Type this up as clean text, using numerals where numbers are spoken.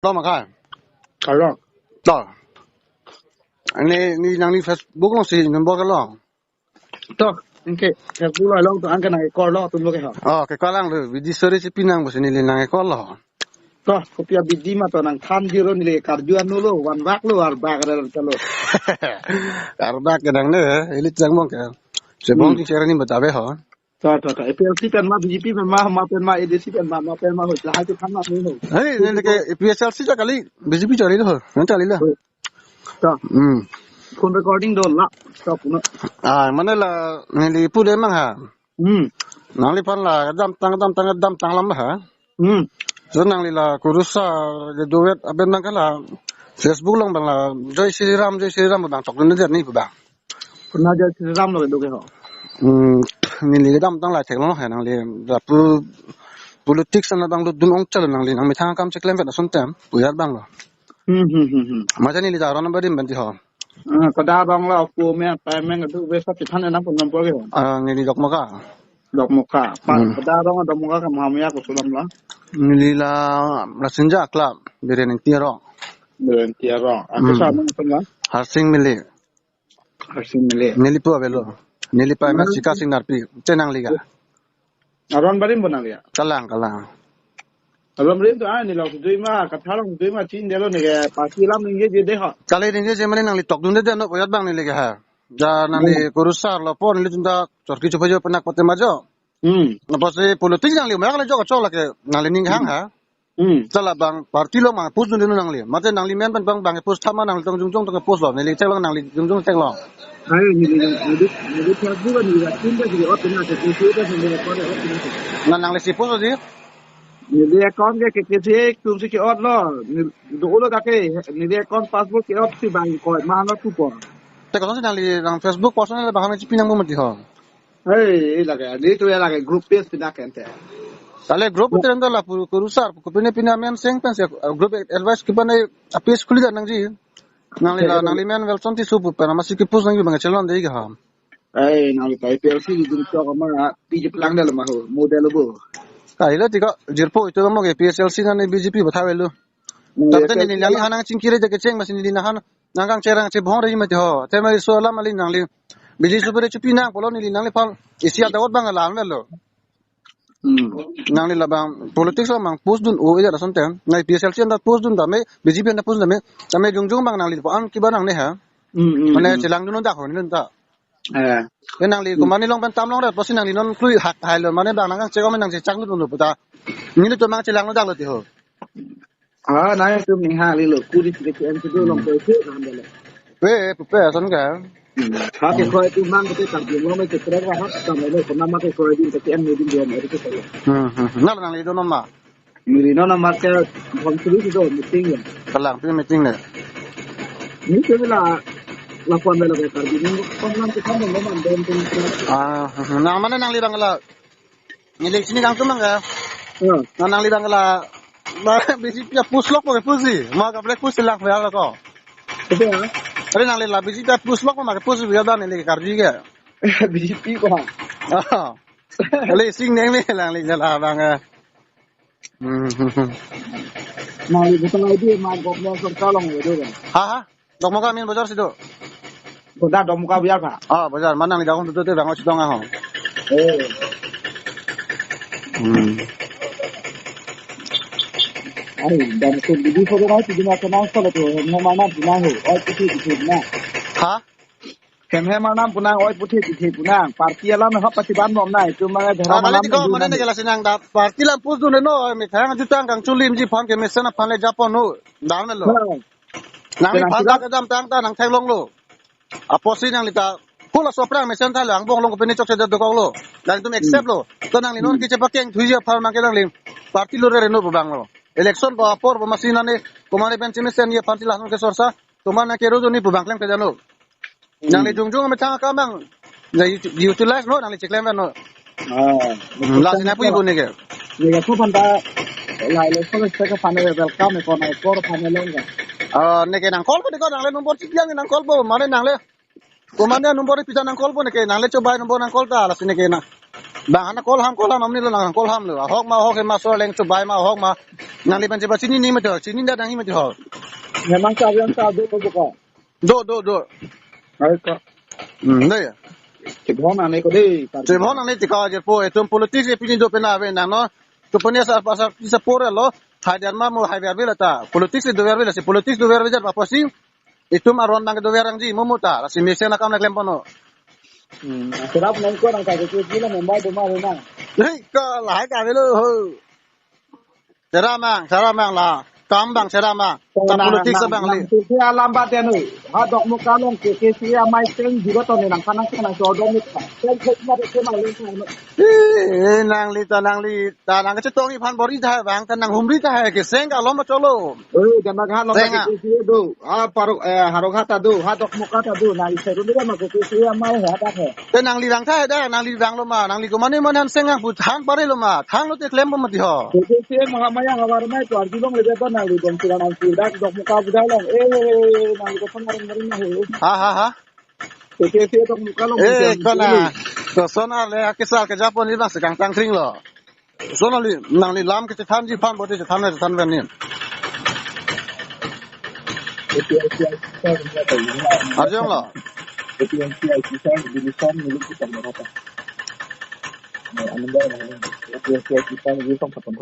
Lo mà khai. Kalau Lo. Ni nang ni Facebook lo si number ka lo. toh engke ya pula long tu angka nak ekor lo tu lo ke ha. Ke kalang le biji sore si pinang bos ni le nang ko lo. Toh kopia biji ma to nang tham jiro ni le karjuan lo wan wak lo ar bagara chalo. Karba ke dang ne elit jang mong ke. Se bong ti sere ni batabe ho. Toh APLC pen ma BJP pen ma pen ma ADC pen ma pen ma ho lah tu tham na ni no. Hey ne ke PSLC ja kali BJP chari ho. Nan chali la. Toh phone recording do la stop no. Mana la ni li pu de mang ha. Nang li pan la dam tang lam ha. So nang li la kurusa de duet aben mang kala Facebook long bang la Jai Shri Ram bang tok ni ni bang. Pernah jadi ram lo do ke ha. Ni li dam tang la thek long ha nang li da pu politics na bang lu dun ong chal nang li nang mi thang kam cheklem pe na sun tem puyat bang lo. Ma jani li da ron ba dim ban ti ho. Kada bang la ko me pa me ngadu be sa pithan na pun nomor ke ha. Ni li dok ma ka. Dok muka. Kada dong dok muka ka mamaya ko sulam la. Ni li la senja klap bere ning ti ro. Ben tiara. Aku sama dengan Harsing mili. Hasim Mele. Ni li pu abelo. Ni li pa ma sika sing narpi tenang liga. Aron barim benar ya. Kalang. Aron barim tu ni lo tu ma kathalang tu ma chin delo ni ke pasti lam ni je de ha. Kali ni je mani nang li tok dun de no poyat bang ni liga ha. Ja nang li kurusar lo pon li junta chorki chupajo penak pote majo. Na pase politik nang li ma kala jo ka chok la ke nang li ning hang ha. Chala bang parti lo ma pus dun nang li. Mate nang li men bang pus thama nang tong jung to pus lo ni li tek lo nang li jung tek lo. Ai ni Facebook ni ya tin de di ot na se tu tu de ni ko de ot na. Nang li si pus di. Ni de account ke se tu se ke ot lo. Ni do lo ka ke ni de account passbook ke ot si bang ko ma no tu ko. Te ko nang li nang Facebook personal ba ha pinang mo mati ho. Ai la ke ni tu ya la ke group page pina ke ente. Sale grup tu anda la kurusar ko pina men seng pen se grup advice ki bane apis khuli da nang ji nang li men welcome ti supu per masih ki pus nang bi bang chelon dei ga ha Ai na ka PLC di tu ko ma pi je pelang dalam ma ho model bo. kai la ti ko jirpo itu mo ge PSLC na ni BJP bathawelu tabte ni nang hanang chingkire je ke cheng masin ni na han nangang cherang che bhong ri mate ho te mai so la mali nang li BJP super chupi nang polo ni nang li phal isia dawat bang la melo nang li labang politics lang post dun o ida rason tem nai PSLC anda post dun da me BJP anda post da me tame jungjung bang nang li an ki banang ne ha mane chelang dun da ho ni da nang li kumani long ban tam long da posin nang li non klui hak hai lo mane bang nang che ko nang che chang dun pu da ni to mang chelang no da lo ti ho Na tu ni ha li lo ku di ke en tu long pe se ram de le. pe son ga Ha ke ko tu mang ke ta bi lo me ke tra ha ta me le ko na ma ke ko di ke en ni di de me ke se. nang li do non ma Ni ri no na ma ke kon tu di do meeting ya. kalang pi meeting ne Ni ke la ko me lo ke tar bi ni ko nam ke kam lo man den tu. nang mana nang li bang la ni le sini kang tu mang ga nang li bang la ba BJP puslok mo ke pusi ma ka black pus lang fa la ko Itu ya. अरे नाले ला बिजी का पुष्पक में मारे पुष्प ज्यादा नहीं लेके कर दी क्या BJP ko ha. अरे सिंह नहीं में लांग ले चला बांगा Na li betul lagi ma ko mo सरकार long de do. हाँ dok moga min bajar situ Ko da do muka biar ka. bajar mana nang daun tu bang situ ngah Ai dan ko BJP ko na tu na kenal solo tu no mana puna ho oi puthi na. हाँ Kemhe manam punang oi puthi punang parti alam ha patiban nom nai tu ma dhara kali manam tiko mana ni kelas nang da parti la pus tu no mi thang jutang kang chulim ji phang ke mesena phang le japon no dan me lo nang li phang ka jam tang ta nang thang long lo aposi nang li ta pula soprang mesen tha lang bong long ko peni chok se do ko lo dan tum accept lo to nang li non ki che pakeng thui je phang ma ke nang li parti lo re no bang lo election ba por ba masina ne kumare ben chimisen ye parti la ke sorsa tumana ke rojo ni bang klem ke jano nang li jungjung me thang ka bang utilize no nang li cheklem no la sina pu ibu ne ke ni ga ko panda lai le so se ka phane welcome ko na ko phane lenga ne ke nang call ko de ko nang le nomor chikyang nang call bo mane nang le kumane nomor pisa nang call bo ne ke nang le chobai nomor nang call ta la sine ke na bang anak kolam amni lo nang kolam lo hok ma so leng chu bai ma hok ma nang li ban je ba chini ni ma to chini da nang hi ma to memang kalian tahu bukan do mereka đây cebon aneh kau deh je bhon nang ni ti ka je po e tum politics e pini do pe na ve nang no to pania sa pasa sa pore lo haidan ma mo haidan ve la ta politics do ver ve la si politics do ver ve ja pa posi itu maron nang do ver ang ji mumuta si mese na kam na klem pono serap nongko nang kau tu gila memang rumah rumah hey ka lai ka ve lo ho sera mang la kam bang sera mang ta politics bang li Kesiya lambat ya nu. Hadok mo kalong kesiya may teng juga to nang kanang kanang jodoh ni. Sen khutma ke malung ko. nang li ta nang ke tong i phan bori tha bang ta nang humri ta ke seng ka lo ma cholo Jangan ha lambat kesiya do. Paruk harok hata do. Hadok mo kata do. Nang seru ni ma kesiya may hata he. te nang li dang tha da nang li dang lo ma nang li ko mane man han seng ang bu thang pare lo ma thang lo te klem ma ti ho Kesiya mahamaya hawar mai to arjilong le ba nang dong sira nang sira dok mo ka budai long. Nang ko pangarin marin na he. ha Kesiya dok mo kalong. kona to sona le ke sal ke japon ni bang sekang tang kring lo sona li nang li lam ke than ji phan bo te than na than ven ni arjong lo Kesiya kita bilisan milik kita berapa. Anda kesiya kita ni song patong